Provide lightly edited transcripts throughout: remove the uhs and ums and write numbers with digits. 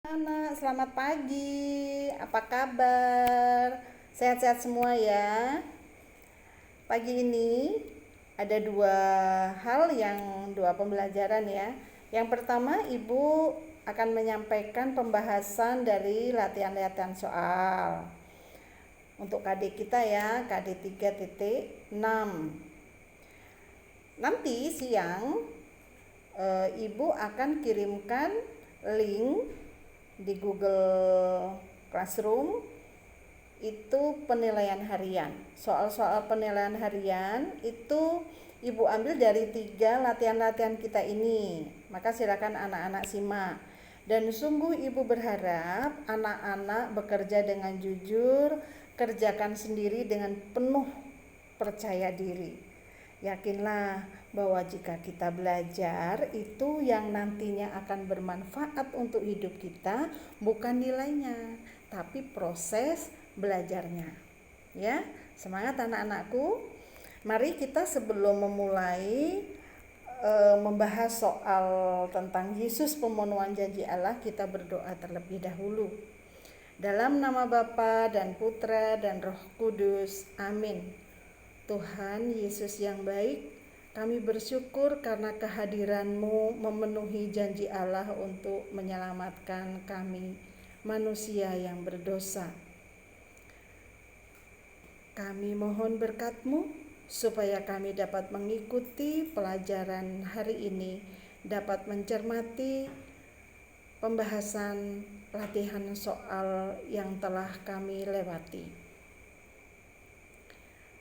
Anak, selamat pagi. Apa kabar? Sehat-sehat semua ya. Pagi ini ada dua pembelajaran ya. Yang pertama, Ibu akan menyampaikan pembahasan dari latihan-latihan soal. Untuk KD kita ya, KD 3.6. Nanti siang Ibu akan kirimkan link di Google Classroom itu penilaian harian. Soal-soal penilaian harian itu Ibu ambil dari 3 latihan-latihan kita ini. Maka silakan anak-anak simak. Dan sungguh Ibu berharap anak-anak bekerja dengan jujur, kerjakan sendiri dengan penuh percaya diri. Yakinlah bahwa jika kita belajar itu yang nantinya akan bermanfaat untuk hidup kita bukan nilainya, tapi proses belajarnya. Ya, semangat anak-anakku. Mari kita sebelum memulai membahas soal tentang Yesus pemenuhan janji Allah, kita berdoa terlebih dahulu. Dalam nama Bapa dan Putra dan Roh Kudus. Amin. Tuhan Yesus yang baik, kami bersyukur karena kehadiran-Mu memenuhi janji Allah untuk menyelamatkan kami, manusia yang berdosa. Kami mohon berkat-Mu supaya kami dapat mengikuti pelajaran hari ini, dapat mencermati pembahasan latihan soal yang telah kami lewati.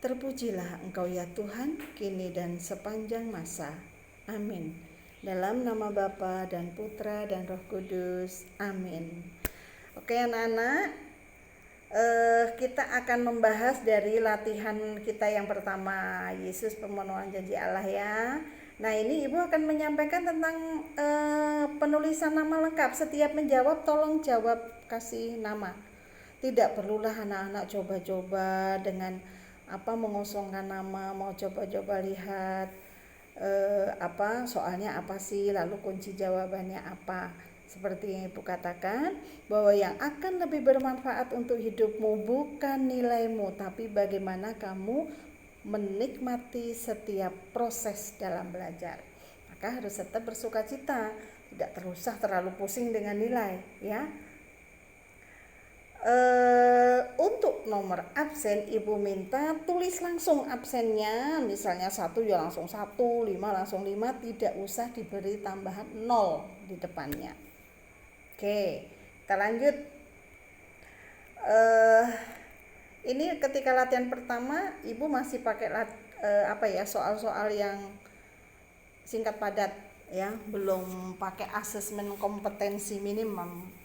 Terpujilah Engkau ya Tuhan, kini dan sepanjang masa. Amin. Dalam nama Bapa dan Putra dan Roh Kudus. Amin. Oke anak-anak, kita akan membahas dari latihan kita yang pertama, Yesus pemenuhan janji Allah ya. Nah ini Ibu akan menyampaikan tentang penulisan nama lengkap. Setiap menjawab tolong jawab kasih nama. Tidak perlulah anak-anak coba-coba dengan mengosongkan nama, mau coba-coba lihat soalnya apa sih, lalu kunci jawabannya apa. Seperti yang Ibu katakan, bahwa yang akan lebih bermanfaat untuk hidupmu bukan nilaimu, tapi bagaimana kamu menikmati setiap proses dalam belajar. Maka harus tetap bersuka cita, tidak terusah terlalu pusing dengan nilai ya. Untuk nomor absen Ibu minta tulis langsung absennya, misalnya 1 ya langsung 1, 5 langsung 5, tidak usah diberi tambahan 0 di depannya. Oke, kita lanjut. Ini ketika latihan pertama Ibu masih pakai soal-soal yang singkat padat ya, belum pakai asesmen kompetensi minimum.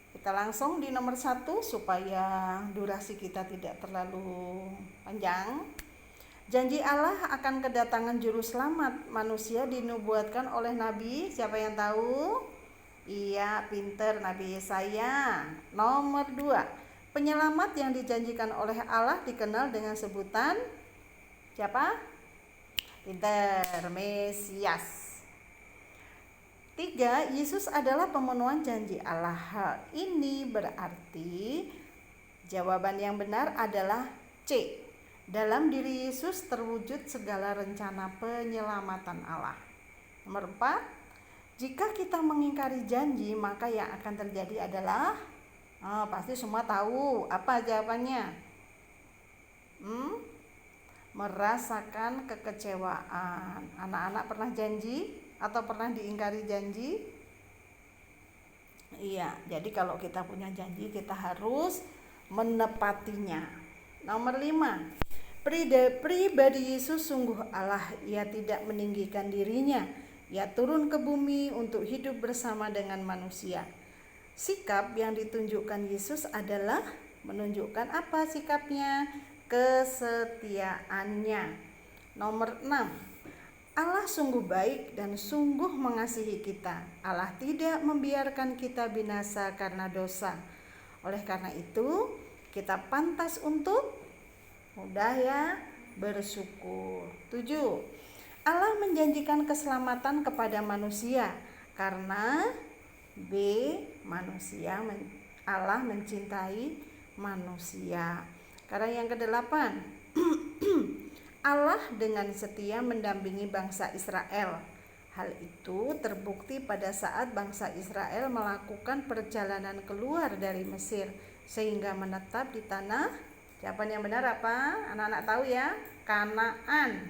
Kita langsung di nomor 1 supaya durasi kita tidak terlalu panjang. Janji Allah akan kedatangan juru selamat manusia dinubuatkan oleh Nabi, siapa yang tahu? Iya, pinter, Nabi Yesaya. Nomor 2, penyelamat yang dijanjikan oleh Allah dikenal dengan sebutan siapa? Pinter, Mesias. 3, Yesus adalah pemenuhan janji Allah. Hal ini berarti jawaban yang benar adalah C. Dalam diri Yesus terwujud segala rencana penyelamatan Allah. Nomor 4, jika kita mengingkari janji, maka yang akan terjadi adalah pasti semua tahu apa jawabannya. Merasakan kekecewaan. Anak-anak pernah janji atau pernah diingkari janji? Iya, jadi kalau kita punya janji kita harus menepatinya. Nomor 5, pribadi Yesus sungguh Allah, Ia tidak meninggikan dirinya. Ia turun ke bumi untuk hidup bersama dengan manusia. Sikap yang ditunjukkan Yesus adalah menunjukkan apa sikapnya? Kesetiaannya. Nomor 6, Allah sungguh baik dan sungguh mengasihi kita. Allah tidak membiarkan kita binasa karena dosa. Oleh karena itu, kita pantas untuk bersyukur. 7, Allah menjanjikan keselamatan kepada manusia karena B. Allah mencintai manusia. Karena yang kedelapan, Allah dengan setia mendampingi bangsa Israel. Hal itu terbukti pada saat bangsa Israel melakukan perjalanan keluar dari Mesir sehingga menetap di tanah, jawaban yang benar apa? Anak-anak tahu ya? Kanaan.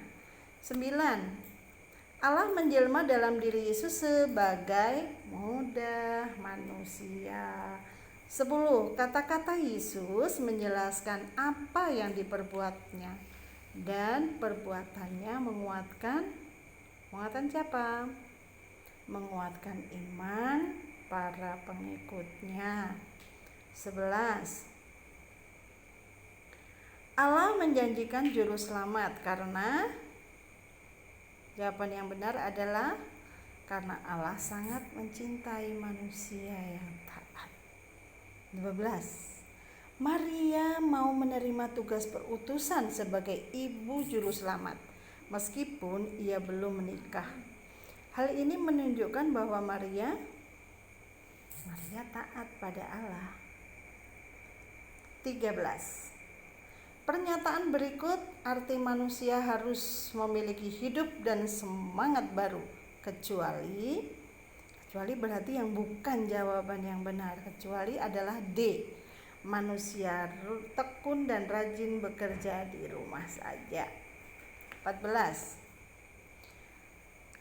9. Allah menjelma dalam diri Yesus sebagai mudah manusia. 10. Kata-kata Yesus menjelaskan apa yang diperbuatnya dan perbuatannya menguatkan siapa? Menguatkan iman para pengikutnya. 11. Allah menjanjikan juru selamat karena jawaban yang benar adalah karena Allah sangat mencintai manusia yang taat. 12. Maria mau menerima tugas perutusan sebagai ibu juru selamat meskipun ia belum menikah. Hal ini menunjukkan bahwa Maria taat pada Allah. 13. Pernyataan berikut arti manusia harus memiliki hidup dan semangat baru, kecuali berarti yang bukan jawaban yang benar. Kecuali adalah D. Manusia tekun dan rajin bekerja di rumah saja. 14.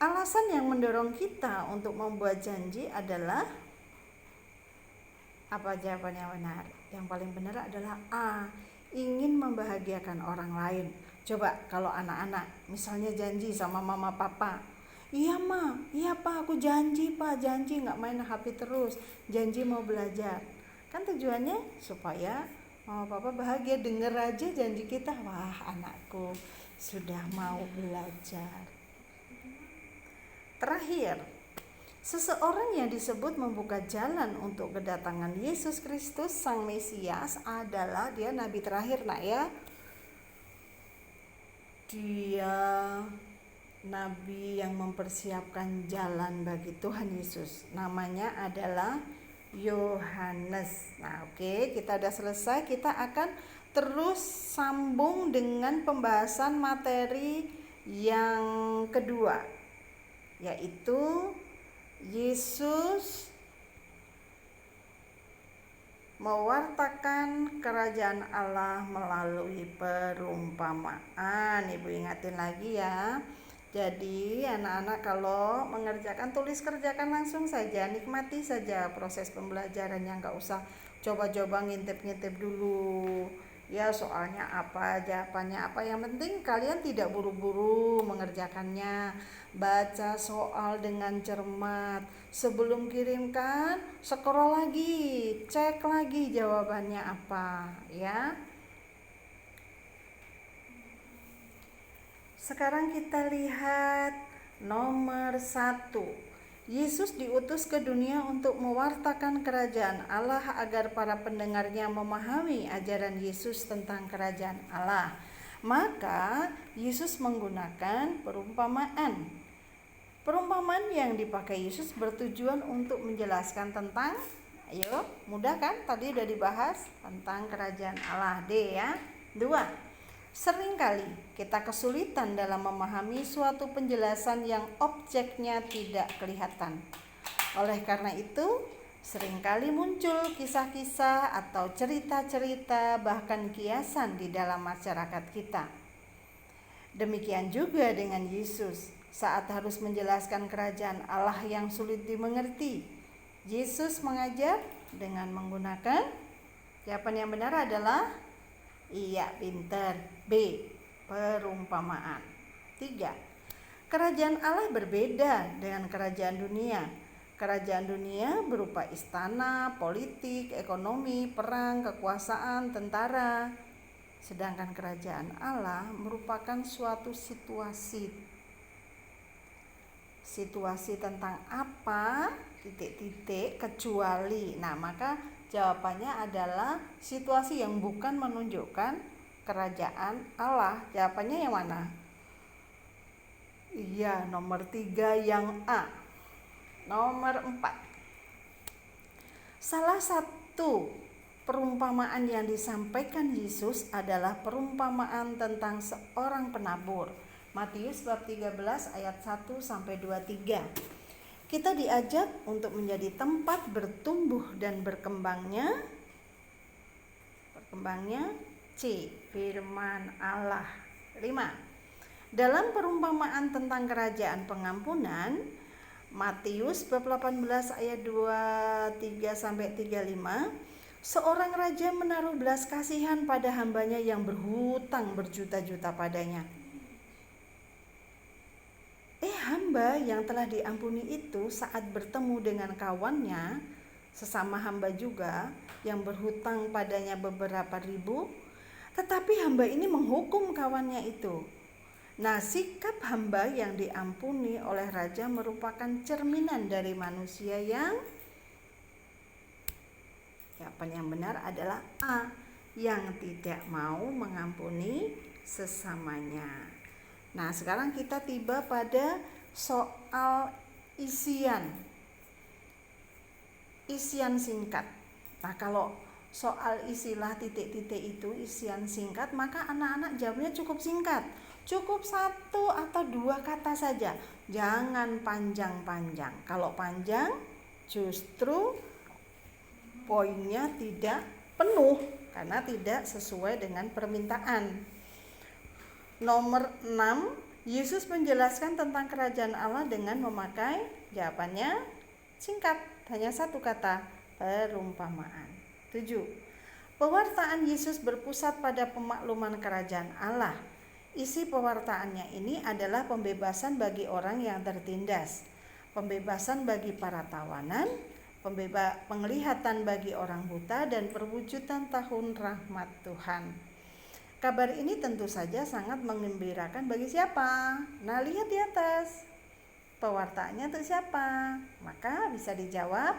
Alasan yang mendorong kita untuk membuat janji adalah apa jawaban yang benar? Yang paling benar adalah A. Ingin membahagiakan orang lain. Coba kalau anak-anak misalnya janji sama mama papa, iya ma, iya pa, aku janji pa, janji gak main HP terus, janji mau belajar. Kan tujuannya supaya mama papa bahagia, denger aja janji kita, wah anakku sudah mau belajar. Terakhir, seseorang yang disebut membuka jalan untuk kedatangan Yesus Kristus Sang Mesias adalah dia nabi terakhir nak ya. Dia nabi yang mempersiapkan jalan bagi Tuhan Yesus. Namanya adalah Yohanes. Nah, oke, kita udah selesai. Kita akan terus sambung dengan pembahasan materi yang kedua, yaitu Yesus mewartakan kerajaan Allah melalui perumpamaan. Ibu ingatin lagi ya. Jadi anak-anak kalau mengerjakan, tulis kerjakan langsung saja, nikmati saja proses pembelajarannya, nggak usah coba-coba ngintip-ngintip dulu. Ya soalnya apa, jawabannya apa, yang penting kalian tidak buru-buru mengerjakannya. Baca soal dengan cermat, sebelum kirimkan scroll lagi, cek lagi jawabannya apa ya. Sekarang kita lihat nomor 1. Yesus diutus ke dunia untuk mewartakan kerajaan Allah agar para pendengarnya memahami ajaran Yesus tentang kerajaan Allah. Maka Yesus menggunakan perumpamaan. Perumpamaan yang dipakai Yesus bertujuan untuk menjelaskan tentang, ayo mudah kan, tadi udah dibahas tentang kerajaan Allah. D ya. 2. Seringkali kita kesulitan dalam memahami suatu penjelasan yang objeknya tidak kelihatan. Oleh karena itu, seringkali muncul kisah-kisah atau cerita-cerita bahkan kiasan di dalam masyarakat kita. Demikian juga dengan Yesus saat harus menjelaskan kerajaan Allah yang sulit dimengerti. Yesus mengajar dengan menggunakan, jawaban yang benar adalah iya, pinter. B. Perumpamaan. 3. Kerajaan Allah berbeda dengan kerajaan dunia. Kerajaan dunia berupa istana, politik, ekonomi, perang, kekuasaan, tentara. Sedangkan kerajaan Allah merupakan suatu situasi tentang apa, titik-titik, kecuali. Nah, maka jawabannya adalah situasi yang bukan menunjukkan kerajaan Allah. Jawabannya yang mana? Iya, nomor 3 yang A. Nomor 4. Salah satu perumpamaan yang disampaikan Yesus adalah perumpamaan tentang seorang penabur. Matius bab 13 ayat 1 sampai 23. Kita diajak untuk menjadi tempat bertumbuh dan berkembangnya firman Allah. 5. Dalam perumpamaan tentang kerajaan pengampunan, Matius bab 18 ayat 23 sampai 35, seorang raja menaruh belas kasihan pada hambanya yang berhutang berjuta-juta padanya. Hamba yang telah diampuni itu saat bertemu dengan kawannya, sesama hamba juga, yang berhutang padanya beberapa ribu, tetapi hamba ini menghukum kawannya itu. Nah, sikap hamba yang diampuni oleh raja merupakan cerminan dari manusia yang jawaban yang benar adalah A, yang tidak mau mengampuni sesamanya. Nah, sekarang kita tiba pada soal isian singkat. Nah, kalau soal isilah titik-titik itu isian singkat, maka anak-anak jawabnya cukup singkat. Cukup 1 atau 2 kata saja. Jangan panjang-panjang. Kalau panjang justru poinnya tidak penuh karena tidak sesuai dengan permintaan. Nomor 6, Yesus menjelaskan tentang kerajaan Allah dengan memakai jawabannya singkat, hanya 1 kata, perumpamaan. 7. Pewartaan Yesus berpusat pada pemakluman kerajaan Allah. Isi pewartaannya ini adalah pembebasan bagi orang yang tertindas, pembebasan bagi para tawanan, penglihatan bagi orang buta, dan perwujudan tahun rahmat Tuhan. Kabar ini tentu saja sangat menggembirakan bagi siapa? Nah, lihat di atas. Pewartaannya untuk siapa? Maka bisa dijawab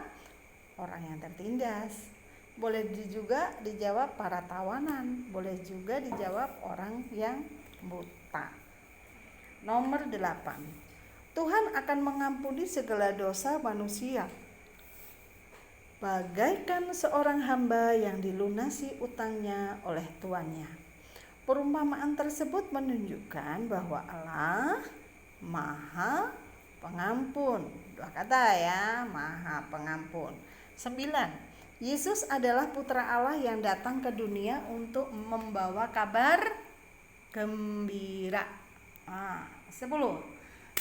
orang yang tertindas. Boleh juga dijawab para tawanan. Boleh juga dijawab orang yang buta. Nomor 8. Tuhan akan mengampuni segala dosa manusia, bagaikan seorang hamba yang dilunasi utangnya oleh tuannya. Perumpamaan tersebut menunjukkan bahwa Allah Maha Pengampun. 2 kata ya, Maha Pengampun. 9. Yesus adalah putra Allah yang datang ke dunia untuk membawa kabar gembira. 10.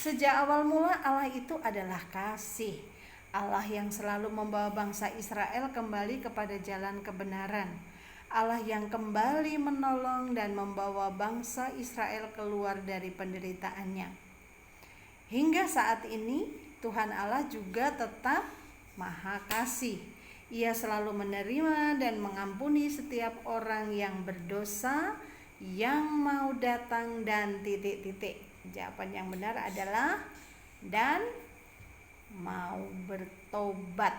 Sejak awal mula Allah itu adalah kasih. Allah yang selalu membawa bangsa Israel kembali kepada jalan kebenaran. Allah yang kembali menolong dan membawa bangsa Israel keluar dari penderitaannya. Hingga saat ini Tuhan Allah juga tetap Maha Kasih. Ia selalu menerima dan mengampuni setiap orang yang berdosa yang mau datang dan titik-titik. Jawaban yang benar adalah dan mau bertobat.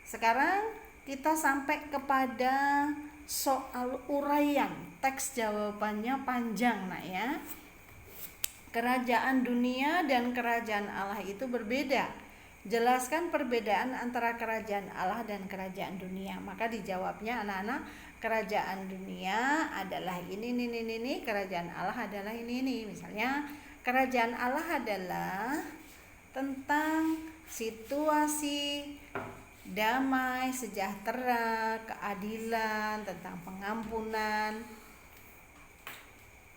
Sekarang kita sampai kepada soal uraian. Teks jawabannya panjang, nak ya. Kerajaan dunia dan kerajaan Allah itu berbeda. Jelaskan perbedaan antara kerajaan Allah dan kerajaan dunia. Maka dijawabnya anak-anak, kerajaan dunia adalah ini, kerajaan Allah adalah ini. Misalnya, kerajaan Allah adalah tentang situasi damai, sejahtera, keadilan, tentang pengampunan.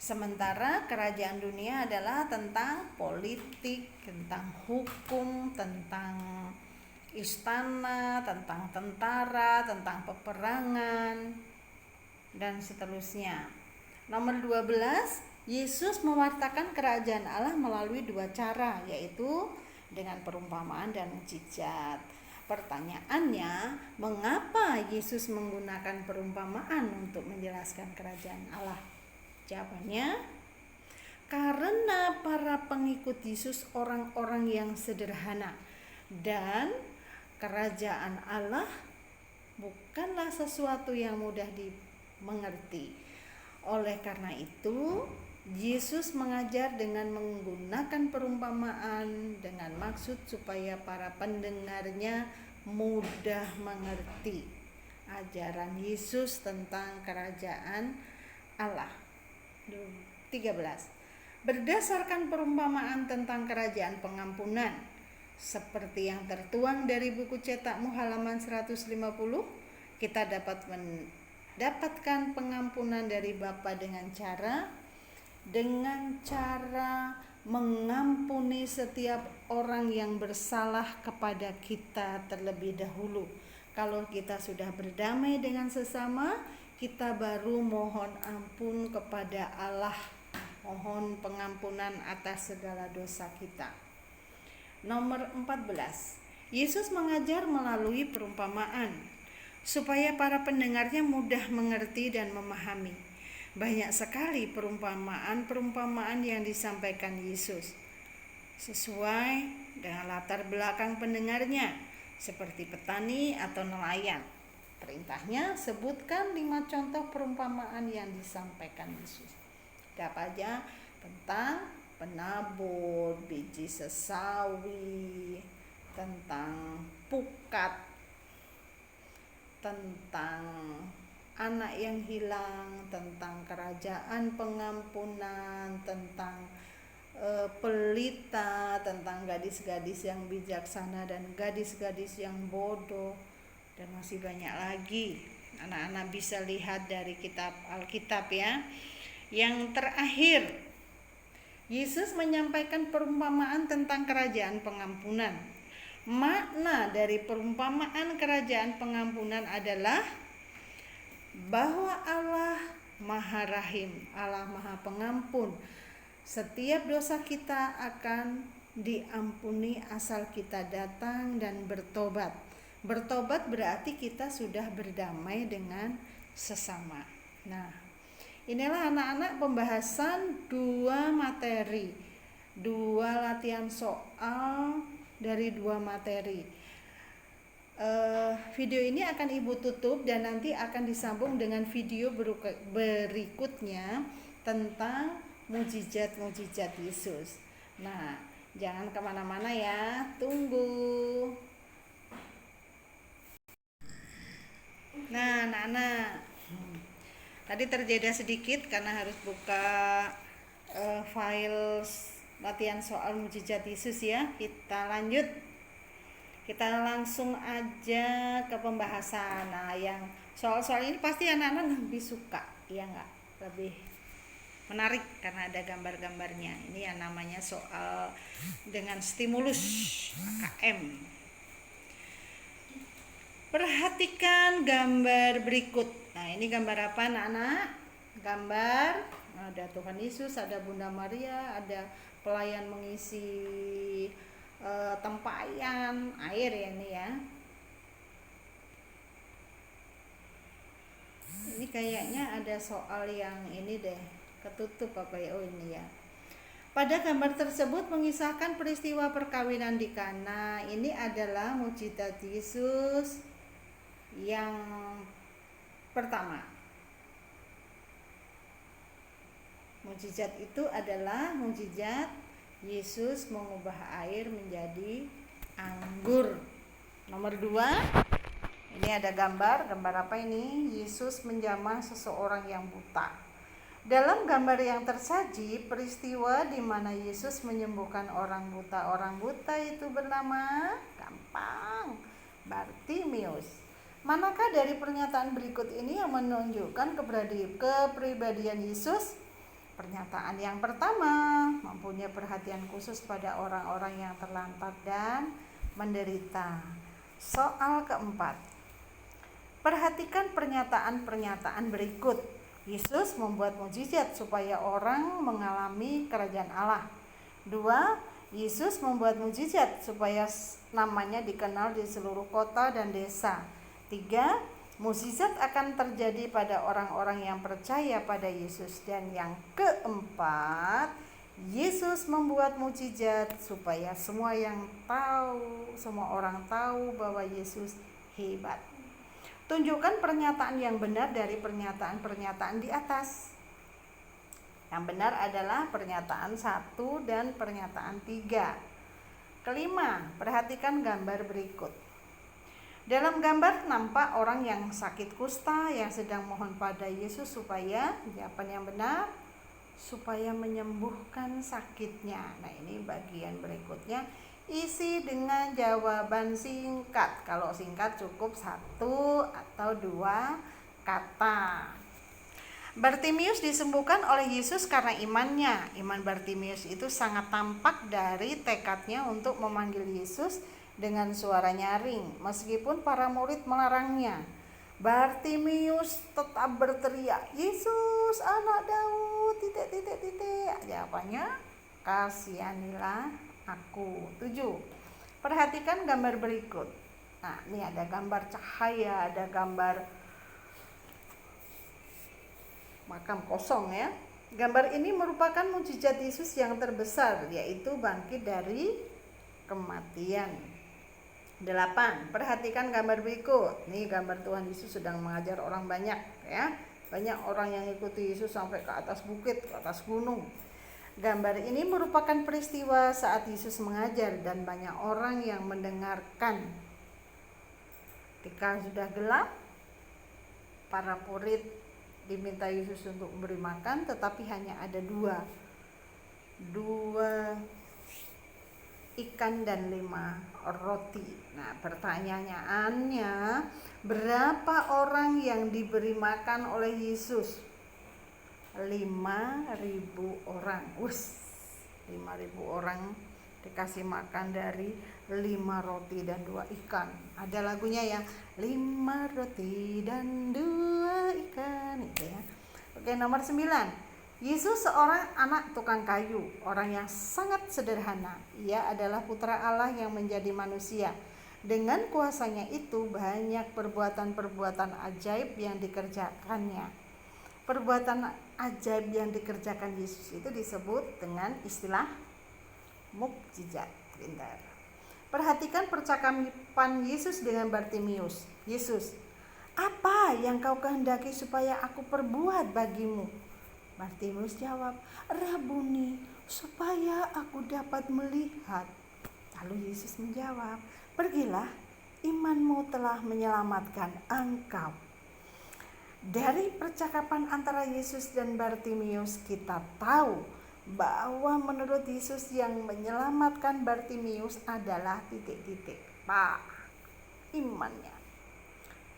Sementara kerajaan dunia adalah tentang politik, tentang hukum, tentang istana, tentang tentara, tentang peperangan, dan seterusnya. Nomor 12, Yesus mewartakan kerajaan Allah melalui 2 cara, yaitu dengan perumpamaan dan mukjizat. Pertanyaannya, mengapa Yesus menggunakan perumpamaan untuk menjelaskan kerajaan Allah? Jawabannya, karena para pengikut Yesus orang-orang yang sederhana dan kerajaan Allah bukanlah sesuatu yang mudah dimengerti. Oleh karena itu, Yesus mengajar dengan menggunakan perumpamaan dengan maksud supaya para pendengarnya mudah mengerti ajaran Yesus tentang kerajaan Allah. 13. Berdasarkan perumpamaan tentang kerajaan pengampunan, seperti yang tertuang dari buku cetakmu halaman 150, kita dapat mendapatkan pengampunan dari Bapa dengan cara mengampuni setiap orang yang bersalah kepada kita terlebih dahulu. Kalau kita sudah berdamai dengan sesama, kita baru mohon ampun kepada Allah, mohon pengampunan atas segala dosa kita. Nomor 14. Yesus mengajar melalui perumpamaan supaya para pendengarnya mudah mengerti dan memahami. Banyak sekali perumpamaan yang disampaikan Yesus sesuai dengan latar belakang pendengarnya, seperti petani atau nelayan. Perintahnya sebutkan 5 contoh perumpamaan yang disampaikan Yesus. Apa aja? Tentang penabur, biji sesawi, tentang pukat, tentang anak yang hilang, tentang kerajaan pengampunan, tentang pelita, tentang gadis-gadis yang bijaksana dan gadis-gadis yang bodoh, dan masih banyak lagi. Anak-anak bisa lihat dari kitab Alkitab ya. Yang terakhir, Yesus menyampaikan perumpamaan tentang kerajaan pengampunan. Makna dari perumpamaan kerajaan pengampunan adalah bahwa Allah Maha Rahim, Allah Maha Pengampun. Setiap dosa kita akan diampuni asal kita datang dan bertobat. Bertobat berarti kita sudah berdamai dengan sesama. Nah, inilah anak-anak pembahasan 2 materi, 2 latihan soal dari 2 materi. Video ini akan Ibu tutup dan nanti akan disambung dengan video berikutnya tentang mujizat-mujizat Yesus. Nah, jangan kemana-mana ya, tunggu. Nah, anak-anak, tadi terjeda sedikit karena harus buka file latihan soal mujizat Yesus ya. Kita lanjut. Kita langsung aja ke pembahasan. Nah, yang soal-soal ini pasti anak-anak lebih suka, ya enggak? Lebih menarik karena ada gambar-gambarnya. Ini yang namanya soal dengan stimulus AKM. Perhatikan gambar berikut. Nah, ini gambar apa anak-anak? Gambar ada Tuhan Yesus, ada Bunda Maria, ada pelayan mengisi tempayan air ya ini ya. Ini kayaknya ada soal yang ini deh, ketutup apa ya? Oh ini ya. Pada gambar tersebut mengisahkan peristiwa perkawinan di Kana. Ini adalah mujizat Yesus yang pertama. Mujizat itu adalah mujizat Yesus mengubah air menjadi anggur. Nomor 2, ini ada gambar apa ini? Yesus menjamah seseorang yang buta. Dalam gambar yang tersaji, peristiwa di mana Yesus menyembuhkan orang buta. Orang buta itu bernama gampang, Bartimius. Manakah dari pernyataan berikut ini yang menunjukkan kepribadian Yesus? Pernyataan yang pertama, mempunyai perhatian khusus pada orang-orang yang terlantar dan menderita. Soal keempat, perhatikan pernyataan-pernyataan berikut. Yesus membuat mujizat supaya orang mengalami kerajaan Allah. 2, Yesus membuat mujizat supaya namanya dikenal di seluruh kota dan desa. 3, mukjizat akan terjadi pada orang-orang yang percaya pada Yesus. Dan yang keempat, Yesus membuat mukjizat supaya semua orang tahu bahwa Yesus hebat. Tunjukkan pernyataan yang benar dari pernyataan-pernyataan di atas. Yang benar adalah pernyataan 1 dan pernyataan 3. Kelima, perhatikan gambar berikut. Dalam gambar nampak orang yang sakit kusta yang sedang mohon pada Yesus supaya, jawaban yang benar, supaya menyembuhkan sakitnya. Nah, ini bagian berikutnya. Isi dengan jawaban singkat. Kalau singkat cukup 1 atau 2 kata. Bartimius disembuhkan oleh Yesus karena imannya. Iman Bartimius itu sangat tampak dari tekadnya untuk memanggil Yesus dengan suara nyaring, meskipun para murid melarangnya. Bartimius tetap berteriak, "Yesus, anak Daud, Jawabannya, "Kasihanilah aku." 7. Perhatikan gambar berikut. Nah, ini ada gambar cahaya, ada gambar makam kosong ya. Gambar ini merupakan mukjizat Yesus yang terbesar, yaitu bangkit dari kematian. 8. Perhatikan gambar berikut. Ini gambar Tuhan Yesus sedang mengajar orang banyak ya. Banyak orang yang ikuti Yesus sampai ke atas bukit, ke atas gunung. Gambar ini merupakan peristiwa saat Yesus mengajar dan banyak orang yang mendengarkan. Ketika sudah gelap, para murid diminta Yesus untuk memberi makan, tetapi hanya ada dua ikan dan 5 roti. Nah, pertanyaannya, berapa orang yang diberi makan oleh Yesus? 5.000 orang. 5.000 orang dikasih makan dari 5 roti dan 2 ikan. Ada lagunya yang 5 roti dan 2 ikan itu ya. Oke, nomor 9. Yesus seorang anak tukang kayu, orang yang sangat sederhana. Ia adalah putra Allah yang menjadi manusia. Dengan kuasanya itu banyak perbuatan-perbuatan ajaib yang dikerjakannya. Perbuatan ajaib yang dikerjakan Yesus itu disebut dengan istilah mukjizat. Pintar. Perhatikan percakapan Yesus dengan Bartimius. Yesus, "Apa yang kau kehendaki supaya aku perbuat bagimu?" Bartimius jawab, "Rabuni, supaya aku dapat melihat." Lalu Yesus menjawab, "Pergilah, imanmu telah menyelamatkan engkau." Dari percakapan antara Yesus dan Bartimius kita tahu bahwa menurut Yesus yang menyelamatkan Bartimius adalah imannya.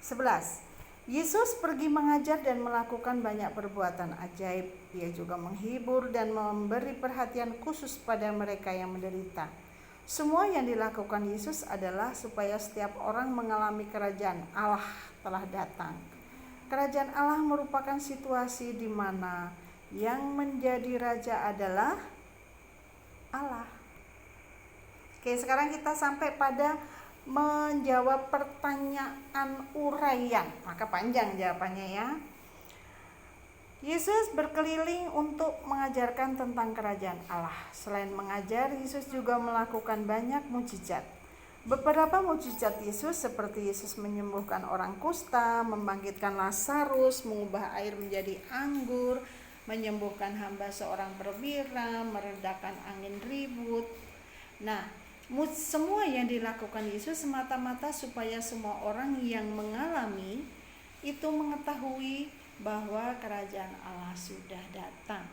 11. Yesus pergi mengajar dan melakukan banyak perbuatan ajaib. Ia juga menghibur dan memberi perhatian khusus pada mereka yang menderita. Semua yang dilakukan Yesus adalah supaya setiap orang mengalami kerajaan Allah telah datang. Kerajaan Allah merupakan situasi di mana yang menjadi raja adalah Allah. Oke, sekarang kita sampai pada menjawab pertanyaan uraian. Maka panjang jawabannya ya. Yesus berkeliling untuk mengajarkan tentang kerajaan Allah. Selain mengajar, Yesus juga melakukan banyak mukjizat. Beberapa mukjizat Yesus seperti Yesus menyembuhkan orang kusta, membangkitkan Lazarus, mengubah air menjadi anggur, menyembuhkan hamba seorang perwira, meredakan angin ribut. Nah, semua yang dilakukan Yesus semata-mata supaya semua orang yang mengalami itu mengetahui bahwa kerajaan Allah sudah datang.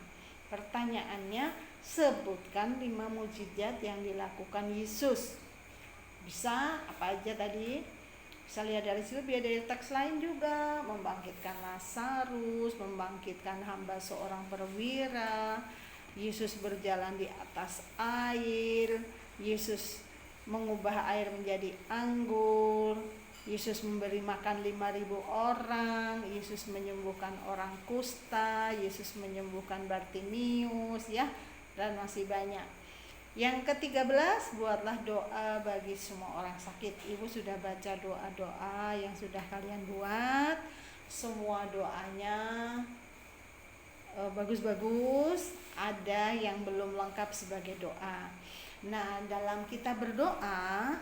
Pertanyaannya, sebutkan 5 mukjizat yang dilakukan Yesus. Bisa apa aja tadi? Bisa lihat dari situ, biar dari teks lain juga. Membangkitkan Lazarus, membangkitkan hamba seorang perwira, Yesus berjalan di atas air, Yesus mengubah air menjadi anggur, Yesus memberi makan 5.000 orang, Yesus menyembuhkan orang kusta, Yesus menyembuhkan Bartimius ya, dan masih banyak. Yang ke-13, buatlah doa bagi semua orang sakit. Ibu sudah baca doa-doa yang sudah kalian buat. Semua doanya bagus-bagus, ada yang belum lengkap sebagai doa. Nah, dalam kita berdoa,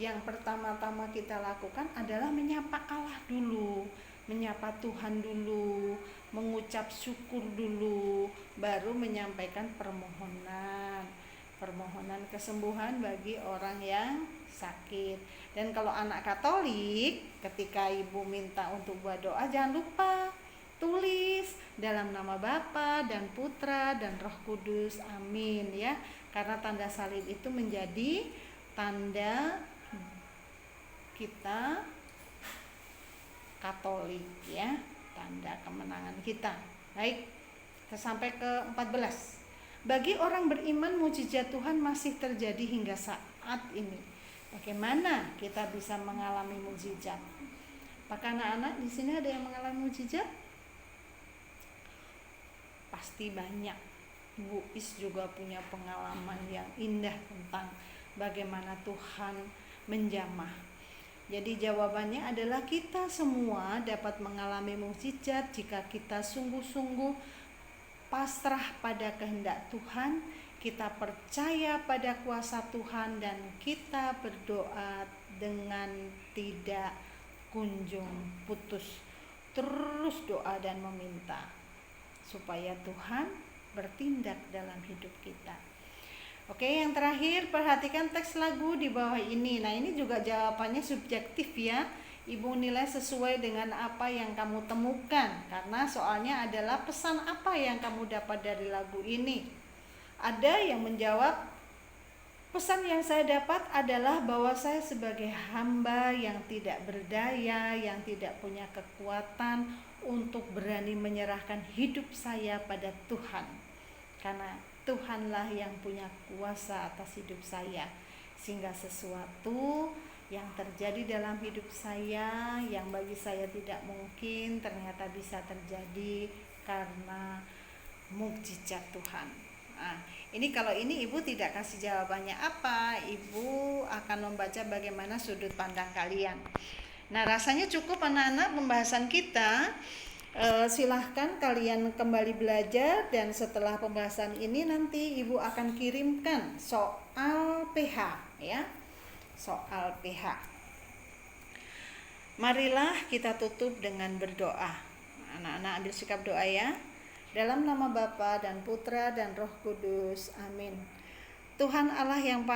yang pertama-tama kita lakukan adalah menyapa Allah dulu. menyapa Tuhan dulu, mengucap syukur dulu, baru menyampaikan permohonan kesembuhan bagi orang yang sakit. Dan kalau anak Katolik, ketika ibu minta untuk buat doa, jangan lupa tulis dalam nama Bapa dan Putra dan Roh Kudus, amin ya. Karena tanda salib itu menjadi tanda kita Katolik ya, tanda kemenangan kita. Baik, kita sampai ke 14. Bagi orang beriman, mukjizat Tuhan masih terjadi hingga saat ini. Bagaimana kita bisa mengalami mukjizat? Apakah anak-anak di sini ada yang mengalami mukjizat? Pasti banyak. Bu Is juga punya pengalaman yang indah tentang bagaimana Tuhan menjamah. Jadi jawabannya adalah kita semua dapat mengalami mukjizat jika kita sungguh-sungguh pasrah pada kehendak Tuhan, kita percaya pada kuasa Tuhan, dan kita berdoa dengan tidak kunjung putus. Terus doa dan meminta supaya Tuhan bertindak dalam hidup kita. Oke, yang terakhir, perhatikan teks lagu di bawah ini. Nah, ini juga jawabannya subjektif ya. Ibu nilai sesuai dengan apa yang kamu temukan, karena soalnya adalah pesan apa yang kamu dapat dari lagu ini. Ada yang menjawab, pesan yang saya dapat adalah bahwa saya sebagai hamba yang tidak berdaya, yang tidak punya kekuatan untuk berani menyerahkan hidup saya pada Tuhan. Karena Tuhanlah yang punya kuasa atas hidup saya, sehingga sesuatu yang terjadi dalam hidup saya yang bagi saya tidak mungkin ternyata bisa terjadi karena mukjizat Tuhan. Nah, ini kalau ini ibu tidak kasih jawabannya apa, ibu akan membaca bagaimana sudut pandang kalian. Nah, rasanya cukup anak-anak pembahasan kita. Silahkan kalian kembali belajar, dan setelah pembahasan ini nanti ibu akan kirimkan soal PH ya, soal PH. Marilah kita tutup dengan berdoa. Anak-anak ambil sikap doa ya. Dalam nama Bapa dan Putra dan Roh Kudus, amin. Tuhan Allah yang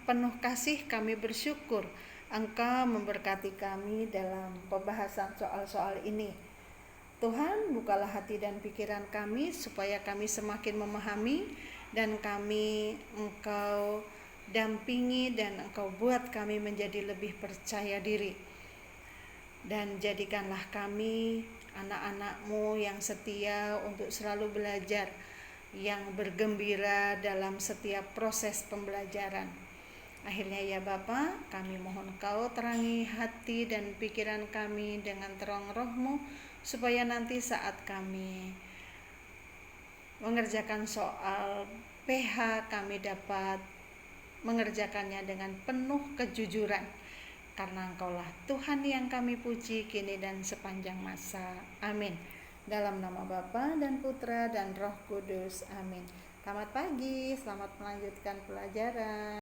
penuh kasih, kami bersyukur Engkau memberkati kami dalam pembahasan soal-soal ini. Tuhan, bukalah hati dan pikiran kami supaya kami semakin memahami, dan kami Engkau dampingi dan Engkau buat kami menjadi lebih percaya diri. Dan jadikanlah kami anak-anak-Mu yang setia untuk selalu belajar, yang bergembira dalam setiap proses pembelajaran. Akhirnya ya Bapa, kami mohon Kau terangi hati dan pikiran kami dengan terang Roh-Mu, supaya nanti saat kami mengerjakan soal PH, kami dapat mengerjakannya dengan penuh kejujuran, karena Engkaulah Tuhan yang kami puji kini dan sepanjang masa. Amin. Dalam nama Bapa dan Putra dan Roh Kudus, amin. Selamat pagi, selamat melanjutkan pelajaran.